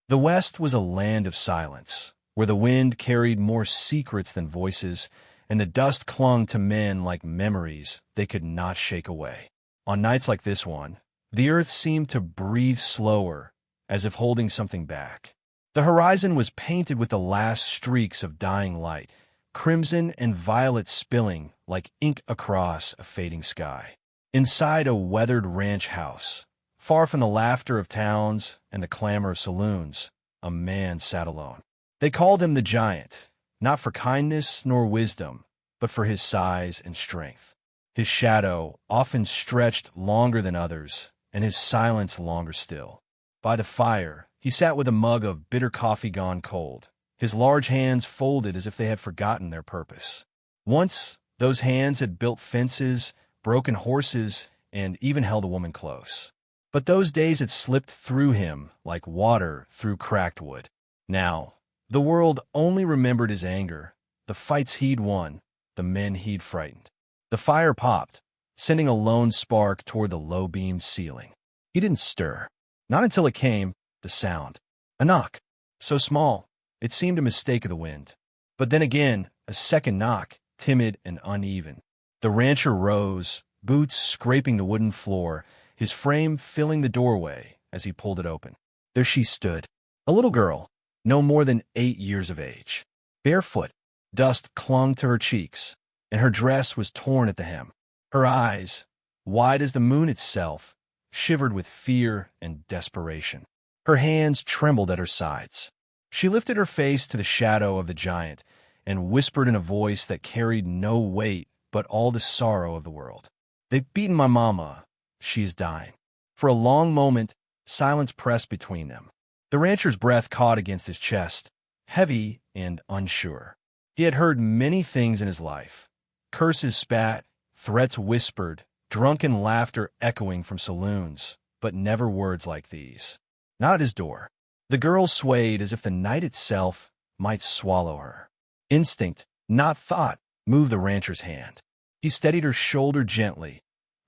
The West was a land of silence, where the wind carried more secrets than voices, and the dust clung to men like memories they could not shake away. On nights like this one, the earth seemed to breathe slower, as if holding something back. The horizon was painted with the last streaks of dying light, crimson and violet spilling like ink across a fading sky. Inside a weathered ranch house, far from the laughter of towns and the clamor of saloons, a man sat alone. They called him the Giant, not for kindness nor wisdom, but for his size and strength. His shadow often stretched longer than others, and his silence longer still. By the fire, he sat with a mug of bitter coffee gone cold, his large hands folded as if they had forgotten their purpose. Once, those hands had built fences, broken horses, and even held a woman close. But those days had slipped through him like water through cracked wood. Now, the world only remembered his anger, the fights he'd won, the men he'd frightened. The fire popped, sending a lone spark toward the low-beamed ceiling. He didn't stir. Not until it came, the sound. A knock. So small, it seemed a mistake of the wind. But then again, a second knock, timid and uneven. The rancher rose, boots scraping the wooden floor, his frame filling the doorway as he pulled it open. There she stood, a little girl, no more than 8 years of age. Barefoot, dust clung to her cheeks, and her dress was torn at the hem. Her eyes, wide as the moon itself, shivered with fear and desperation. Her hands trembled at her sides. She lifted her face to the shadow of the Giant and whispered in a voice that carried no weight but all the sorrow of the world. "They've beaten my mama. She is dying." For a long moment, silence pressed between them. The rancher's breath caught against his chest, heavy and unsure. He had heard many things in his life. Curses spat, threats whispered, drunken laughter echoing from saloons, but never words like these. Not at his door. The girl swayed as if the night itself might swallow her. Instinct, not thought, moved the rancher's hand. He steadied her shoulder gently,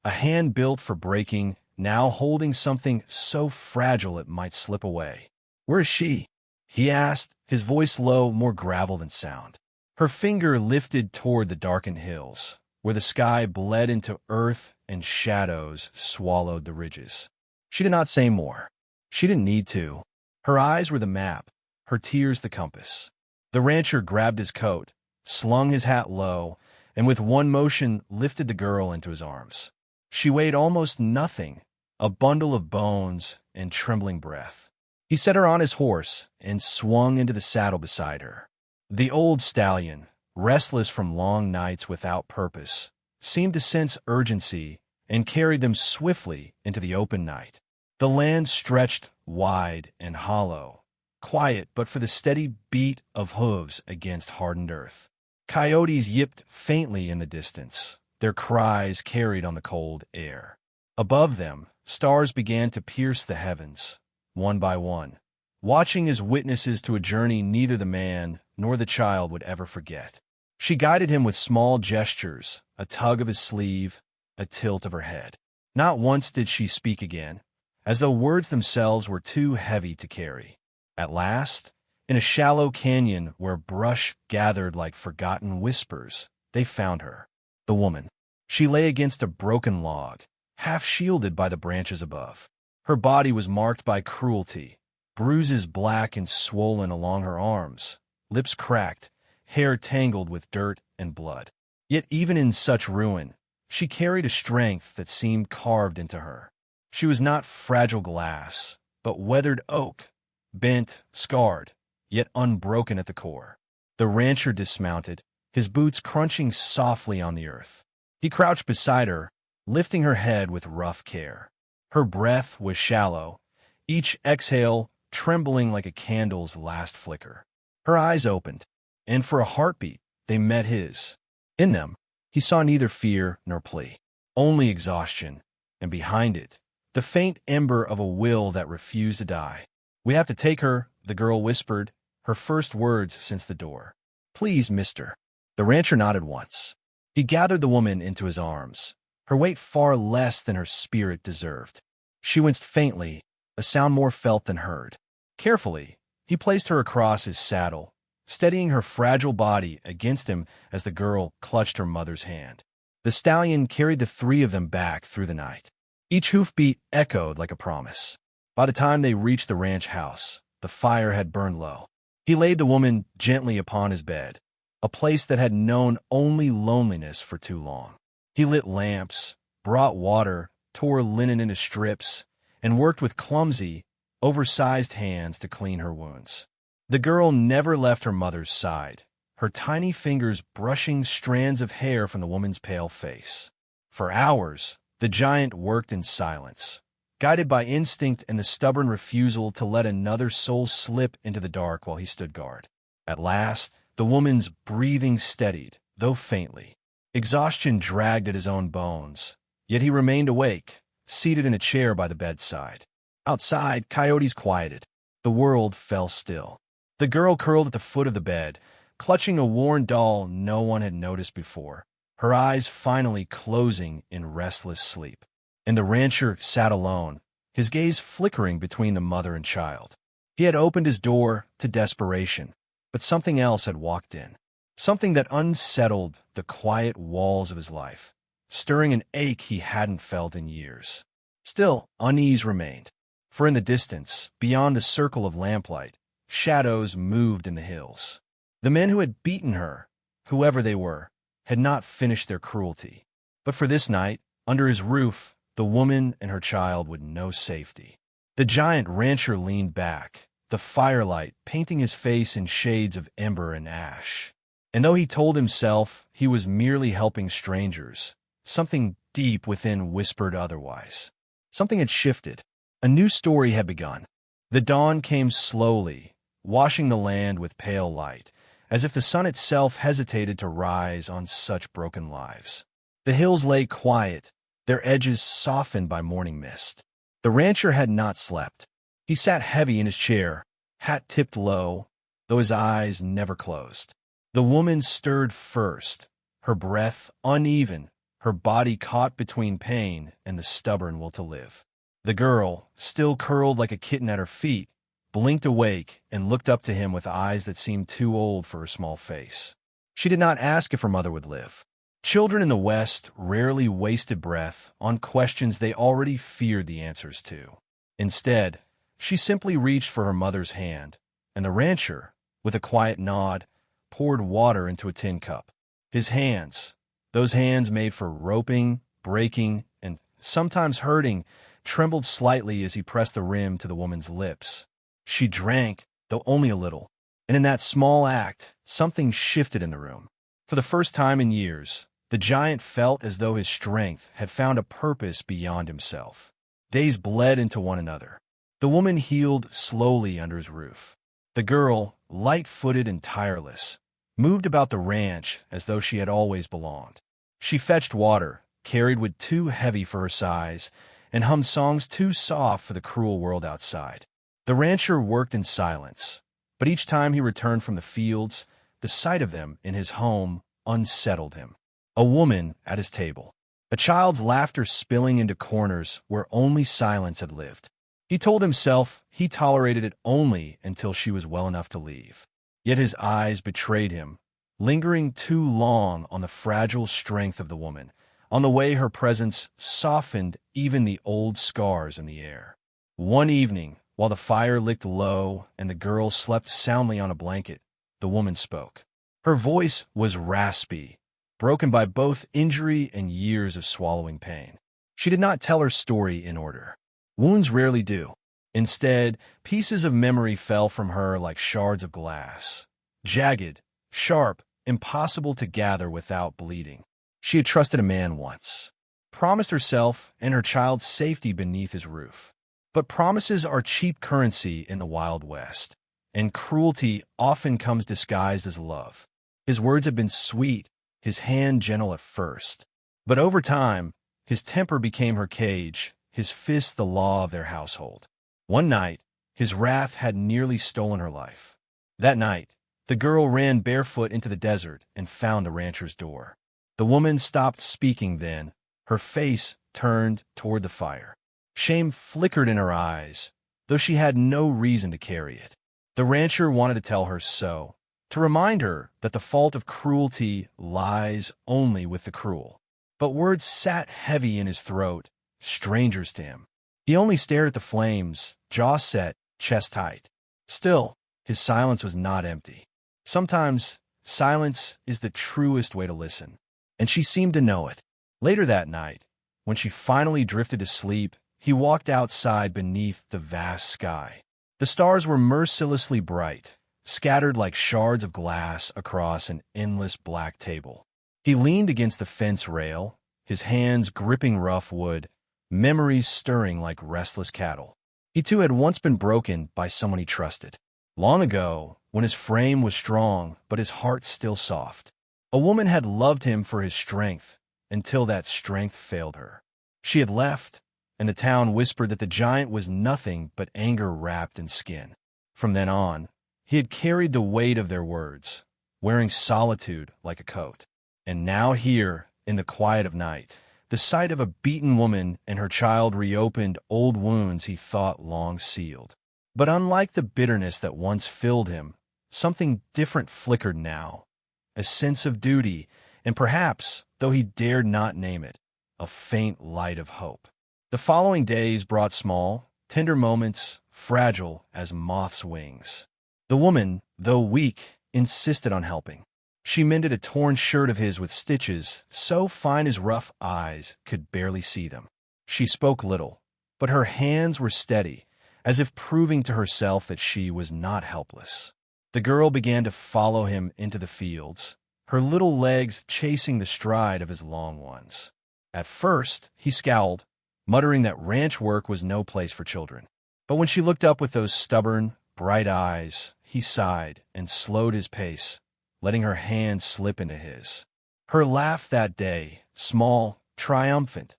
a hand built for breaking, now holding something so fragile it might slip away. "Where is she?" he asked, his voice low, more gravel than sound. Her finger lifted toward the darkened hills, where the sky bled into earth and shadows swallowed the ridges. She did not say more. She didn't need to. Her eyes were the map, her tears the compass. The rancher grabbed his coat, slung his hat low, and with one motion lifted the girl into his arms. She weighed almost nothing, a bundle of bones and trembling breath. He set her on his horse and swung into the saddle beside her. The old stallion, restless from long nights without purpose, seemed to sense urgency and carried them swiftly into the open night. The land stretched wide and hollow, quiet but for the steady beat of hooves against hardened earth. Coyotes yipped faintly in the distance, their cries carried on the cold air. Above them, stars began to pierce the heavens, one by one, watching as witnesses to a journey neither the man nor the child would ever forget. She guided him with small gestures, a tug of his sleeve, a tilt of her head. Not once did she speak again, as though words themselves were too heavy to carry. At last, in a shallow canyon where brush gathered like forgotten whispers, they found her, the woman. She lay against a broken log, half shielded by the branches above. Her body was marked by cruelty, bruises black and swollen along her arms, lips cracked, hair tangled with dirt and blood. Yet even in such ruin, she carried a strength that seemed carved into her. She was not fragile glass, but weathered oak, bent, scarred, yet unbroken at the core. The rancher dismounted, his boots crunching softly on the earth. He crouched beside her, lifting her head with rough care. Her breath was shallow, each exhale trembling like a candle's last flicker. Her eyes opened, and for a heartbeat they met his. In them, he saw neither fear nor plea, only exhaustion, and behind it, the faint ember of a will that refused to die. "We have to take her," the girl whispered, her first words since the door. "Please, mister." The rancher nodded once. He gathered the woman into his arms, her weight far less than her spirit deserved. She winced faintly, a sound more felt than heard. Carefully, he placed her across his saddle, steadying her fragile body against him as the girl clutched her mother's hand. The stallion carried the three of them back through the night. Each hoofbeat echoed like a promise. By the time they reached the ranch house, the fire had burned low. He laid the woman gently upon his bed, a place that had known only loneliness for too long. He lit lamps, brought water, tore linen into strips, and worked with clumsy, oversized hands to clean her wounds. The girl never left her mother's side, her tiny fingers brushing strands of hair from the woman's pale face. For hours, the giant worked in silence, guided by instinct and the stubborn refusal to let another soul slip into the dark while he stood guard. At last, the woman's breathing steadied, though faintly. Exhaustion dragged at his own bones, yet he remained awake, seated in a chair by the bedside. Outside, coyotes quieted. The world fell still. The girl curled at the foot of the bed, clutching a worn doll no one had noticed before, her eyes finally closing in restless sleep. And the rancher sat alone, his gaze flickering between the mother and child. He had opened his door to desperation, but something else had walked in, something that unsettled the quiet walls of his life, stirring an ache he hadn't felt in years. Still, unease remained, for in the distance, beyond the circle of lamplight, shadows moved in the hills. The men who had beaten her, whoever they were, had not finished their cruelty. But for this night, under his roof, the woman and her child would know safety. The giant rancher leaned back, the firelight painting his face in shades of ember and ash. And though he told himself he was merely helping strangers, something deep within whispered otherwise. Something had shifted. A new story had begun. The dawn came slowly, washing the land with pale light, as if the sun itself hesitated to rise on such broken lives. The hills lay quiet, their edges softened by morning mist. The rancher had not slept. He sat heavy in his chair, hat tipped low, though his eyes never closed. The woman stirred first, her breath uneven, her body caught between pain and the stubborn will to live. The girl, still curled like a kitten at her feet, blinked awake and looked up to him with eyes that seemed too old for her small face. She did not ask if her mother would live. Children in the West rarely wasted breath on questions they already feared the answers to. Instead, she simply reached for her mother's hand, and the rancher, with a quiet nod, poured water into a tin cup. His hands, those hands made for roping, breaking, and sometimes hurting, trembled slightly as he pressed the rim to the woman's lips. She drank, though only a little, and in that small act, something shifted in the room. For the first time in years, the giant felt as though his strength had found a purpose beyond himself. Days bled into one another. The woman healed slowly under his roof. The girl, light-footed and tireless, moved about the ranch as though she had always belonged. She fetched water, carried wood too heavy for her size, and hummed songs too soft for the cruel world outside. The rancher worked in silence, but each time he returned from the fields, the sight of them in his home unsettled him. A woman at his table, a child's laughter spilling into corners where only silence had lived. He told himself he tolerated it only until she was well enough to leave. Yet his eyes betrayed him, lingering too long on the fragile strength of the woman, on the way her presence softened even the old scars in the air. One evening, while the fire licked low and the girl slept soundly on a blanket, the woman spoke. Her voice was raspy, broken by both injury and years of swallowing pain. She did not tell her story in order. Wounds rarely do. Instead, pieces of memory fell from her like shards of glass. Jagged, sharp, impossible to gather without bleeding. She had trusted a man once, promised herself and her child's safety beneath his roof. But promises are cheap currency in the Wild West, and cruelty often comes disguised as love. His words had been sweet, his hand gentle at first. But over time, his temper became her cage, his fist the law of their household. One night, his wrath had nearly stolen her life. That night, the girl ran barefoot into the desert and found the rancher's door. The woman stopped speaking then, her face turned toward the fire. Shame flickered in her eyes, though she had no reason to carry it. The rancher wanted to tell her so, to remind her that the fault of cruelty lies only with the cruel. But words sat heavy in his throat, strangers to him. He only stared at the flames, jaw set, chest tight. Still, his silence was not empty. Sometimes, silence is the truest way to listen, and she seemed to know it. Later that night, when she finally drifted to sleep, he walked outside beneath the vast sky. The stars were mercilessly bright, scattered like shards of glass across an endless black table. He leaned against the fence rail, his hands gripping rough wood, memories stirring like restless cattle. He too had once been broken by someone he trusted. Long ago, when his frame was strong but his heart still soft. A woman had loved him for his strength, until that strength failed her. She had left, and the town whispered that the giant was nothing but anger wrapped in skin. From then on, he had carried the weight of their words, wearing solitude like a coat. And now here, in the quiet of night, the sight of a beaten woman and her child reopened old wounds he thought long sealed. But unlike the bitterness that once filled him, something different flickered now, a sense of duty, and perhaps, though he dared not name it, a faint light of hope. The following days brought small, tender moments, fragile as moth's wings. The woman, though weak, insisted on helping. She mended a torn shirt of his with stitches so fine his rough eyes could barely see them. She spoke little, but her hands were steady, as if proving to herself that she was not helpless. The girl began to follow him into the fields, her little legs chasing the stride of his long ones. At first, he scowled, muttering that ranch work was no place for children. But when she looked up with those stubborn, bright eyes, he sighed and slowed his pace, letting her hand slip into his. Her laugh that day, small, triumphant,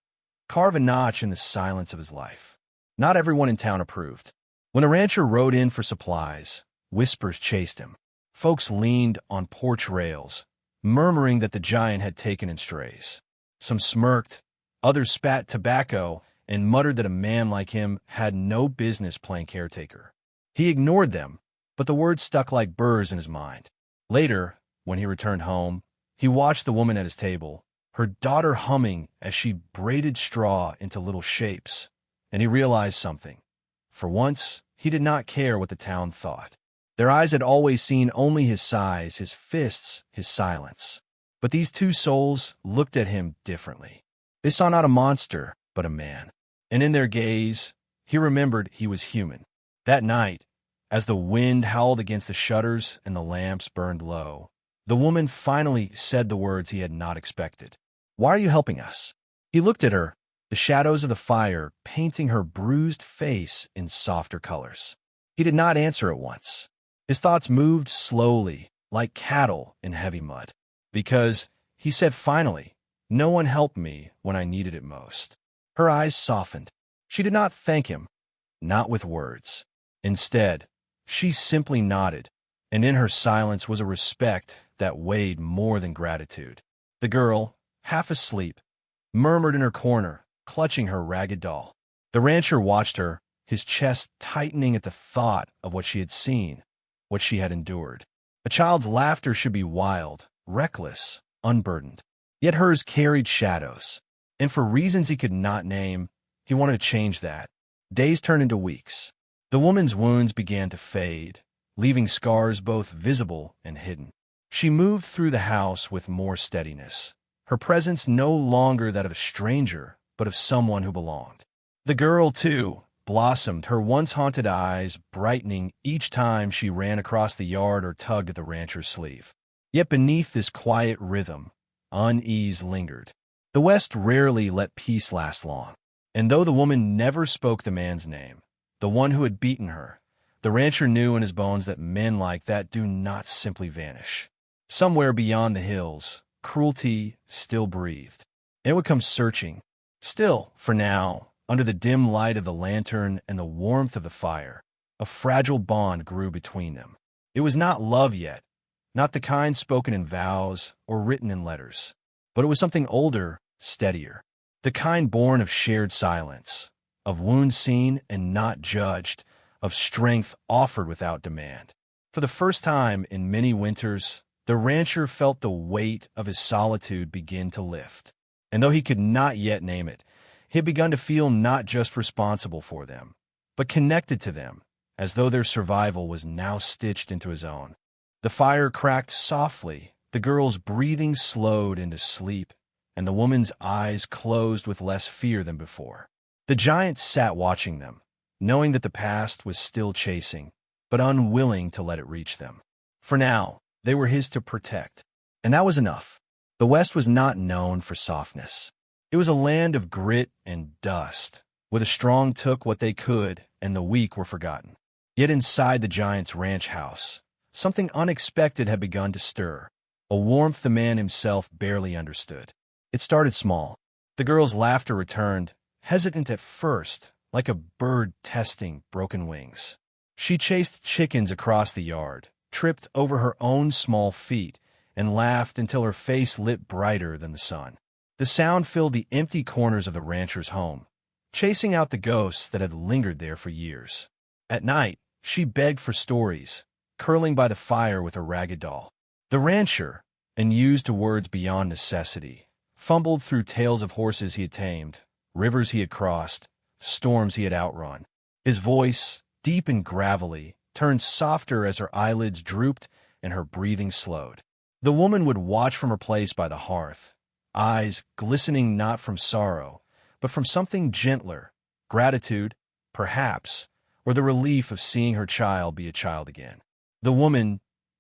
carved a notch in the silence of his life. Not everyone in town approved. When the rancher rode in for supplies, whispers chased him. Folks leaned on porch rails, murmuring that the giant had taken in strays. Some smirked, others spat tobacco and muttered that a man like him had no business playing caretaker. He ignored them, but the words stuck like burrs in his mind. Later, when he returned home, he watched the woman at his table, her daughter humming as she braided straw into little shapes, and he realized something. For once, he did not care what the town thought. Their eyes had always seen only his size, his fists, his silence. But these two souls looked at him differently. They saw not a monster, but a man. And in their gaze, he remembered he was human. That night, as the wind howled against the shutters and the lamps burned low, the woman finally said the words he had not expected. "Why are you helping us?" He looked at her, the shadows of the fire painting her bruised face in softer colors. He did not answer at once. His thoughts moved slowly, like cattle in heavy mud. "Because," he said finally, "no one helped me when I needed it most." Her eyes softened. She did not thank him, not with words. Instead, she simply nodded, and in her silence was a respect that weighed more than gratitude. The girl, half asleep, murmured in her corner, clutching her ragged doll. The rancher watched her, his chest tightening at the thought of what she had seen, what she had endured. A child's laughter should be wild, reckless, unburdened. Yet hers carried shadows, and for reasons he could not name, he wanted to change that. Days turned into weeks. The woman's wounds began to fade, leaving scars both visible and hidden. She moved through the house with more steadiness, her presence no longer that of a stranger, but of someone who belonged. The girl, too, blossomed, her once haunted eyes brightening each time she ran across the yard or tugged at the rancher's sleeve. Yet beneath this quiet rhythm, unease lingered. The West rarely let peace last long, and though the woman never spoke the man's name, the one who had beaten her, the rancher knew in his bones that men like that do not simply vanish. Somewhere beyond the hills, cruelty still breathed. It would come searching. Still, for now, under the dim light of the lantern and the warmth of the fire, a fragile bond grew between them. It was not love yet, not the kind spoken in vows or written in letters, but it was something older, steadier, the kind born of shared silence, of wounds seen and not judged, of strength offered without demand. For the first time in many winters, the rancher felt the weight of his solitude begin to lift. And though he could not yet name it, he had begun to feel not just responsible for them, but connected to them, as though their survival was now stitched into his own. The fire cracked softly, the girl's breathing slowed into sleep, and the woman's eyes closed with less fear than before. The giant sat watching them, knowing that the past was still chasing, but unwilling to let it reach them. For now, they were his to protect, and that was enough. The West was not known for softness. It was a land of grit and dust, where the strong took what they could and the weak were forgotten. Yet inside the giant's ranch house, something unexpected had begun to stir, a warmth the man himself barely understood. It started small. The girl's laughter returned, hesitant at first, like a bird testing broken wings. She chased chickens across the yard, tripped over her own small feet, and laughed until her face lit brighter than the sun. The sound filled the empty corners of the rancher's home, chasing out the ghosts that had lingered there for years. At night, she begged for stories, curling by the fire with her ragged doll. The rancher, unused to words beyond necessity, fumbled through tales of horses he had tamed, rivers he had crossed, storms he had outrun. His voice, deep and gravelly, turned softer as her eyelids drooped and her breathing slowed. The woman would watch from her place by the hearth, eyes glistening not from sorrow, but from something gentler, gratitude, perhaps, or the relief of seeing her child be a child again. The woman,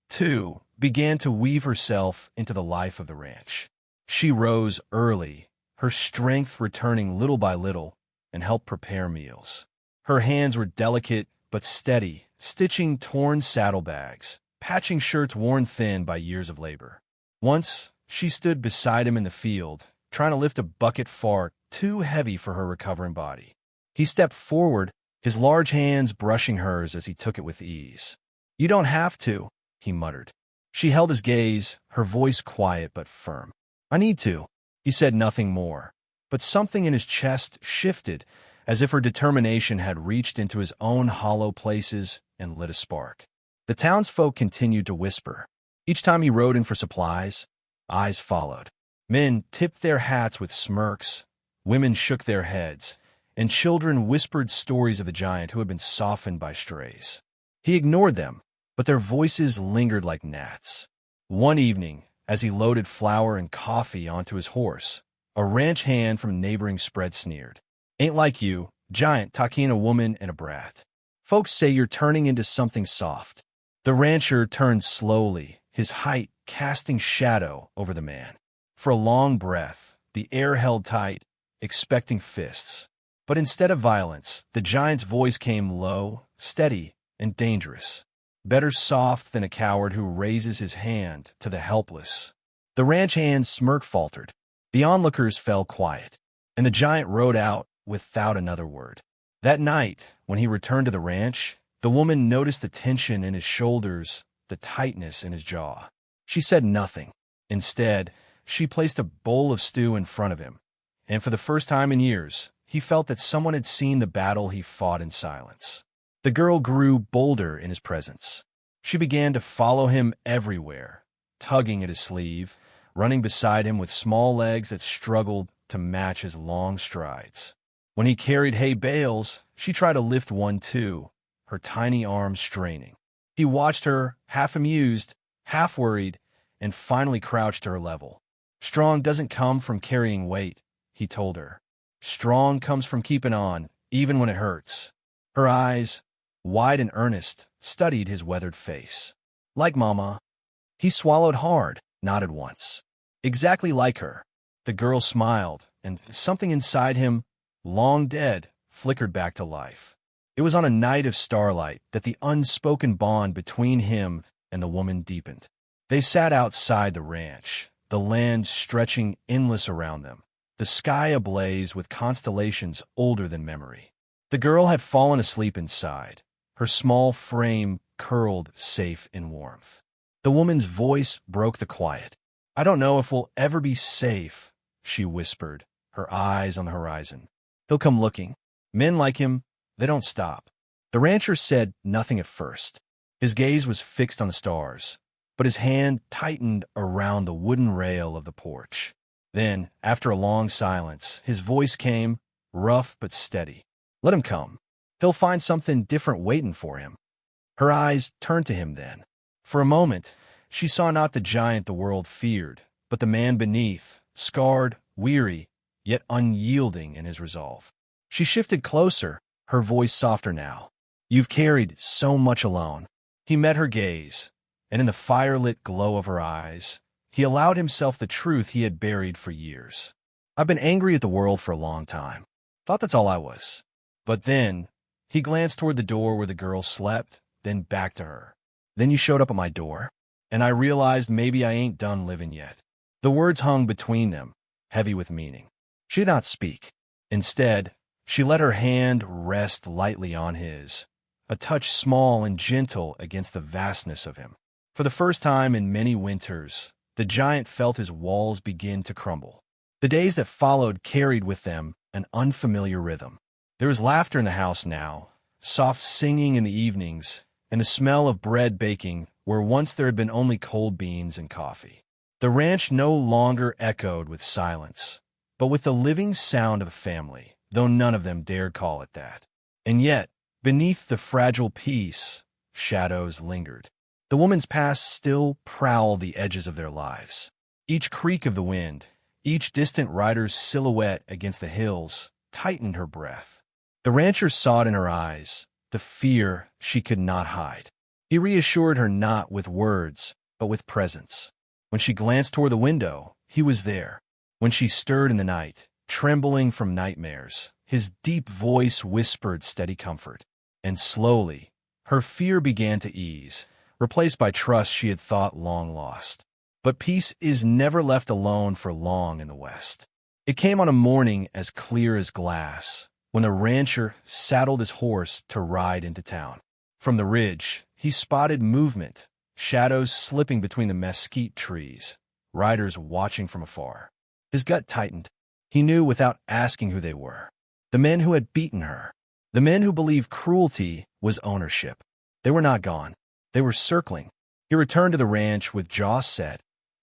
too, began to weave herself into the life of the ranch. She rose early, her strength returning little by little, and helped prepare meals. Her hands were delicate but steady, stitching torn saddlebags, patching shirts worn thin by years of labor. Once, she stood beside him in the field, trying to lift a bucket far too heavy for her recovering body. He stepped forward, his large hands brushing hers as he took it with ease. "You don't have to," he muttered. She held his gaze, her voice quiet but firm. "I need to." He said nothing more, but something in his chest shifted, as if her determination had reached into his own hollow places and lit a spark. The townsfolk continued to whisper. Each time he rode in for supplies, eyes followed. Men tipped their hats with smirks, women shook their heads, and children whispered stories of the giant who had been softened by strays. He ignored them, but their voices lingered like gnats. One evening, as he loaded flour and coffee onto his horse, a ranch hand from a neighboring spread sneered. "Ain't like you, giant talking a woman and a brat. Folks say you're turning into something soft." The rancher turned slowly, his height casting shadow over the man. For a long breath, the air held tight, expecting fists. But instead of violence, the giant's voice came low, steady, and dangerous. Better soft than a coward who raises his hand to the helpless. The ranch hand's smirk faltered. The onlookers fell quiet, and the giant rode out without another word. That night, when he returned to the ranch, the woman noticed the tension in his shoulders, the tightness in his jaw. She said nothing. Instead, she placed a bowl of stew in front of him, and for the first time in years, he felt that someone had seen the battle he fought in silence. The girl grew bolder in his presence. She began to follow him everywhere, tugging at his sleeve, running beside him with small legs that struggled to match his long strides. When he carried hay bales, she tried to lift one too, her tiny arms straining. He watched her, half amused, half worried, and finally crouched to her level. "Strong doesn't come from carrying weight," he told her. "Strong comes from keeping on, even when it hurts." Her eyes, wide and earnest, studied his weathered face. "Like Mama." He swallowed hard, nodded once. "Exactly like her." The girl smiled, and something inside him, long dead, flickered back to life. It was on a night of starlight that the unspoken bond between him and the woman deepened. They sat outside the ranch, the land stretching endless around them, the sky ablaze with constellations older than memory. The girl had fallen asleep inside, her small frame curled safe in warmth. The woman's voice broke the quiet. "I don't know if we'll ever be safe," she whispered, her eyes on the horizon. "He'll come looking. Men like him, they don't stop." The rancher said nothing at first. His gaze was fixed on the stars, but his hand tightened around the wooden rail of the porch. Then, after a long silence, his voice came, rough but steady. "Let him come. He'll find something different waiting for him." Her eyes turned to him then. For a moment, she saw not the giant the world feared, but the man beneath, scarred, weary, yet unyielding in his resolve. She shifted closer, her voice softer now. "You've carried so much alone." He met her gaze, and in the firelit glow of her eyes, he allowed himself the truth he had buried for years. "I've been angry at the world for a long time. Thought that's all I was." But then, he glanced toward the door where the girl slept, then back to her. "Then you showed up at my door, and I realized maybe I ain't done living yet." The words hung between them, heavy with meaning. She did not speak. Instead, she let her hand rest lightly on his, a touch small and gentle against the vastness of him. For the first time in many winters, the giant felt his walls begin to crumble. The days that followed carried with them an unfamiliar rhythm. There was laughter in the house now, soft singing in the evenings, and the smell of bread baking where once there had been only cold beans and coffee. The ranch no longer echoed with silence, but with the living sound of a family, though none of them dared call it that. And yet, beneath the fragile peace, shadows lingered. The woman's past still prowled the edges of their lives. Each creak of the wind, each distant rider's silhouette against the hills, tightened her breath. The rancher saw it in her eyes, the fear she could not hide. He reassured her not with words, but with presence. When she glanced toward the window, he was there. When she stirred in the night, trembling from nightmares, his deep voice whispered steady comfort. And slowly, her fear began to ease, replaced by trust she had thought long lost. But peace is never left alone for long in the West. It came on a morning as clear as glass, when the rancher saddled his horse to ride into town. From the ridge, he spotted movement, shadows slipping between the mesquite trees, riders watching from afar. His gut tightened. He knew without asking who they were. The men who had beaten her. The men who believed cruelty was ownership. They were not gone. They were circling. He returned to the ranch with jaw set,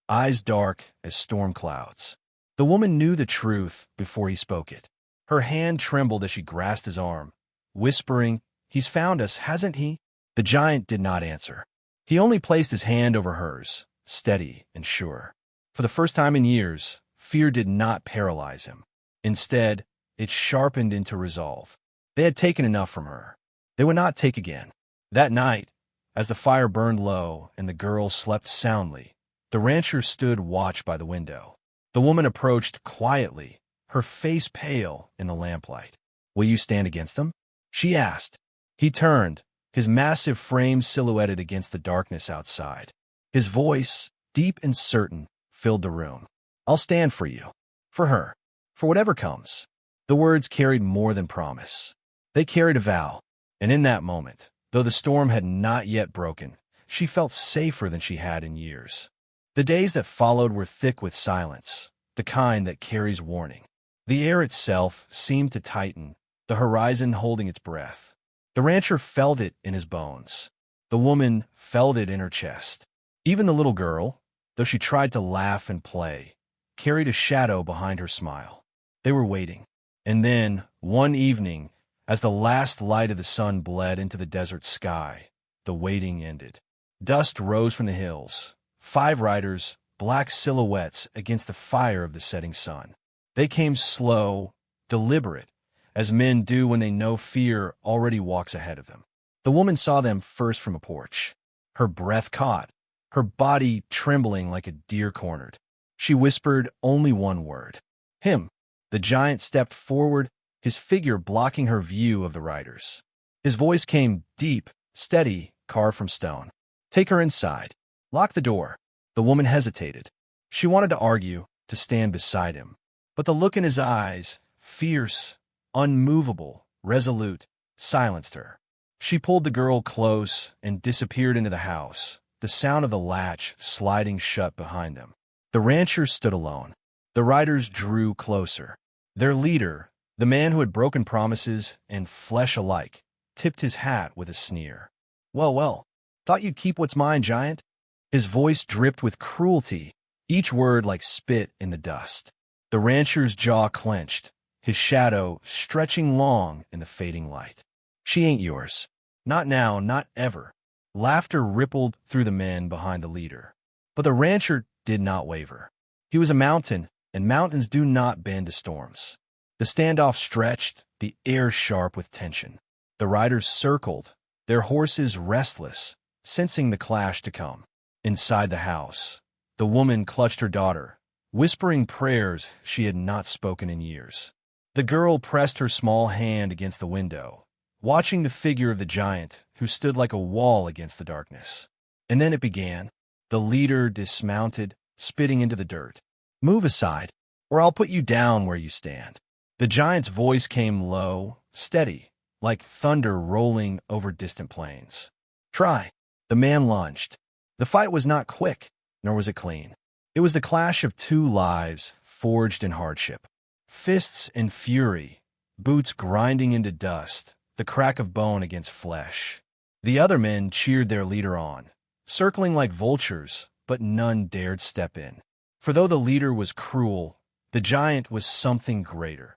eyes dark as storm clouds. The woman knew the truth before he spoke it. Her hand trembled as she grasped his arm, whispering, "He's found us, hasn't he?" The giant did not answer. He only placed his hand over hers, steady and sure. For the first time in years, fear did not paralyze him. Instead, it sharpened into resolve. They had taken enough from her. They would not take again. That night, as the fire burned low and the girl slept soundly, the rancher stood watch by the window. The woman approached quietly, her face pale in the lamplight. "Will you stand against them?" she asked. He turned, his massive frame silhouetted against the darkness outside. His voice, deep and certain, filled the room. "I'll stand for you. For her. For whatever comes." The words carried more than promise. They carried a vow. And in that moment, though the storm had not yet broken, she felt safer than she had in years. The days that followed were thick with silence, the kind that carries warning. The air itself seemed to tighten, the horizon holding its breath. The rancher felt it in his bones. The woman felt it in her chest. Even the little girl, though she tried to laugh and play, carried a shadow behind her smile. They were waiting. And then, one evening, as the last light of the sun bled into the desert sky, the waiting ended. Dust rose from the hills. 5 riders, black silhouettes against the fire of the setting sun. They came slow, deliberate, as men do when they know fear already walks ahead of them. The woman saw them first from a porch. Her breath caught, her body trembling like a deer cornered. She whispered only one word. "Him." The giant stepped forward, his figure blocking her view of the riders. His voice came deep, steady, carved from stone. "Take her inside. Lock the door." The woman hesitated. She wanted to argue, to stand beside him. But the look in his eyes, fierce, unmovable, resolute, silenced her. She pulled the girl close and disappeared into the house, the sound of the latch sliding shut behind them. The rancher stood alone. The riders drew closer. Their leader, the man who had broken promises and flesh alike, tipped his hat with a sneer. "Well, well, thought you'd keep what's mine, giant." His voice dripped with cruelty, each word like spit in the dust. The rancher's jaw clenched, his shadow stretching long in the fading light. "She ain't yours. Not now, not ever." Laughter rippled through the men behind the leader. But the rancher did not waver. He was a mountain, and mountains do not bend to storms. The standoff stretched, the air sharp with tension. The riders circled, their horses restless, sensing the clash to come. Inside the house, the woman clutched her daughter, whispering prayers she had not spoken in years. The girl pressed her small hand against the window, watching the figure of the giant who stood like a wall against the darkness. And then it began. The leader dismounted, spitting into the dirt. "Move aside, or I'll put you down where you stand." The giant's voice came low, steady, like thunder rolling over distant plains. "Try." The man lunged. The fight was not quick, nor was it clean. It was the clash of two lives forged in hardship. Fists in fury, boots grinding into dust, the crack of bone against flesh. The other men cheered their leader on, circling like vultures, but none dared step in. For though the leader was cruel, the giant was something greater.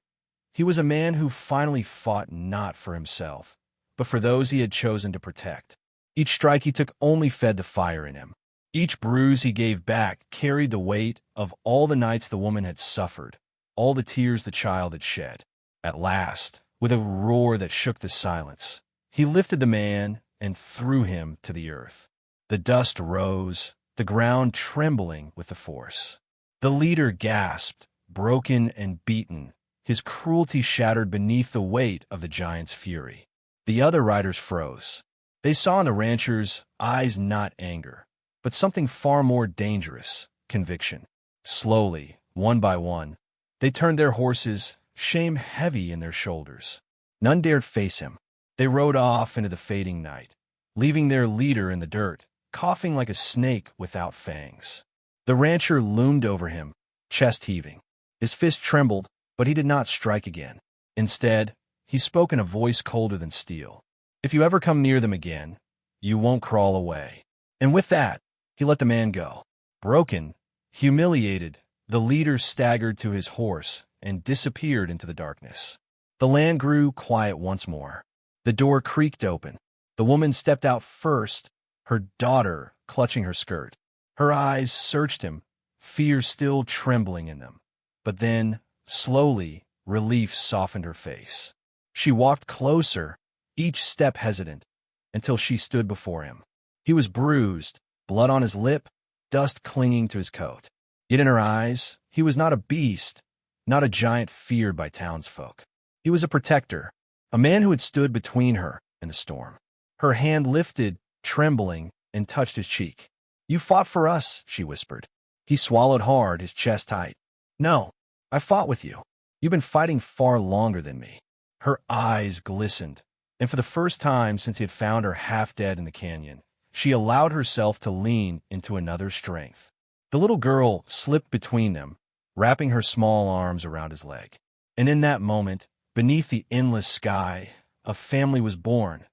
He was a man who finally fought not for himself, but for those he had chosen to protect. Each strike he took only fed the fire in him. Each bruise he gave back carried the weight of all the nights the woman had suffered, all the tears the child had shed. At last, with a roar that shook the silence, he lifted the man and threw him to the earth. The dust rose, the ground trembling with the force. The leader gasped, broken and beaten, his cruelty shattered beneath the weight of the giant's fury. The other riders froze. They saw in the rancher's eyes not anger, but something far more dangerous, conviction. Slowly, one by one, they turned their horses, shame heavy in their shoulders. None dared face him. They rode off into the fading night, leaving their leader in the dirt, coughing like a snake without fangs. The rancher loomed over him, chest heaving. His fist trembled, but he did not strike again. Instead, he spoke in a voice colder than steel. "If you ever come near them again, you won't crawl away." And with that, he let the man go. Broken, humiliated, the leader staggered to his horse and disappeared into the darkness. The land grew quiet once more. The door creaked open. The woman stepped out first, her daughter clutching her skirt. Her eyes searched him, fear still trembling in them. But then, slowly, relief softened her face. She walked closer, each step hesitant, until she stood before him. He was bruised, blood on his lip, dust clinging to his coat. Yet in her eyes, he was not a beast, not a giant feared by townsfolk. He was a protector, a man who had stood between her and the storm. Her hand lifted, trembling, and touched his cheek. "You fought for us," she whispered. He swallowed hard, his chest tight. "No, I fought with you. You've been fighting far longer than me." Her eyes glistened, and for the first time since he had found her half dead in the canyon, she allowed herself to lean into another's strength. The little girl slipped between them, wrapping her small arms around his leg. And in that moment, beneath the endless sky, a family was born,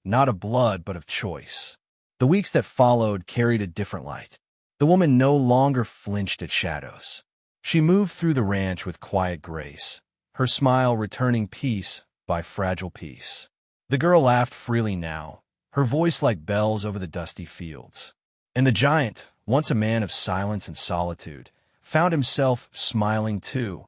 not of blood but of choice. The weeks that followed carried a different light. The woman no longer flinched at shadows. She moved through the ranch with quiet grace, her smile returning piece by fragile piece. The girl laughed freely now, her voice like bells over the dusty fields. And the giant, once a man of silence and solitude, found himself smiling too,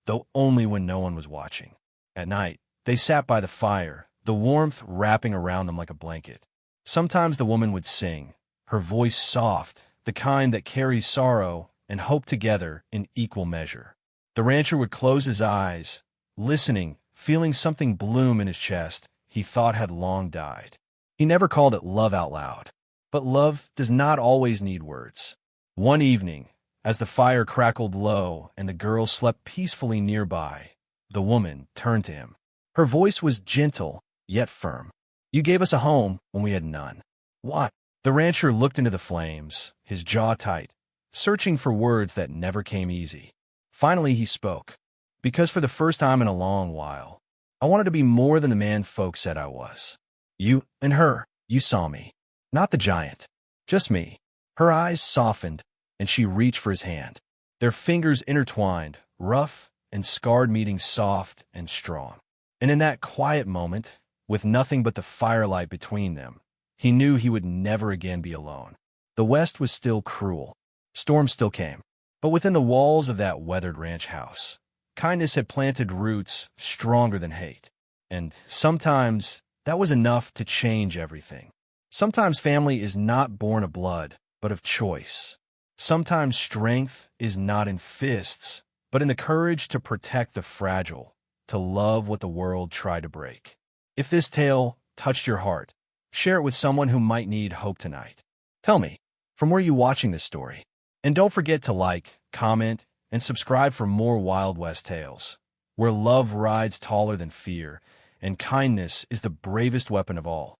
though only when no one was watching. At night, they sat by the fire, the warmth wrapping around them like a blanket. Sometimes the woman would sing, her voice soft, the kind that carries sorrow and hope together in equal measure. The rancher would close his eyes, listening, feeling something bloom in his chest he thought had long died. He never called it love out loud, but love does not always need words. One evening, as the fire crackled low and the girl slept peacefully nearby, the woman turned to him. Her voice was gentle, yet firm. "You gave us a home when we had none." "What?" The rancher looked into the flames, his jaw tight, searching for words that never came easy. Finally he spoke. "Because for the first time in a long while, I wanted to be more than the man folk said I was." You and her, you saw me. Not the giant. Just me. Her eyes softened, and she reached for his hand. Their fingers intertwined, rough and scarred, meeting soft and strong. And in that quiet moment, with nothing but the firelight between them, he knew he would never again be alone. The West was still cruel. Storms still came. But within the walls of that weathered ranch house, kindness had planted roots stronger than hate. And sometimes that was enough to change everything. Sometimes family is not born of blood, but of choice. Sometimes strength is not in fists, but in the courage to protect the fragile, to love what the world tried to break. If this tale touched your heart, share it with someone who might need hope tonight. Tell me, from where are you watching this story? And don't forget to like, comment, and subscribe for more Wild West tales, where love rides taller than fear, and kindness is the bravest weapon of all.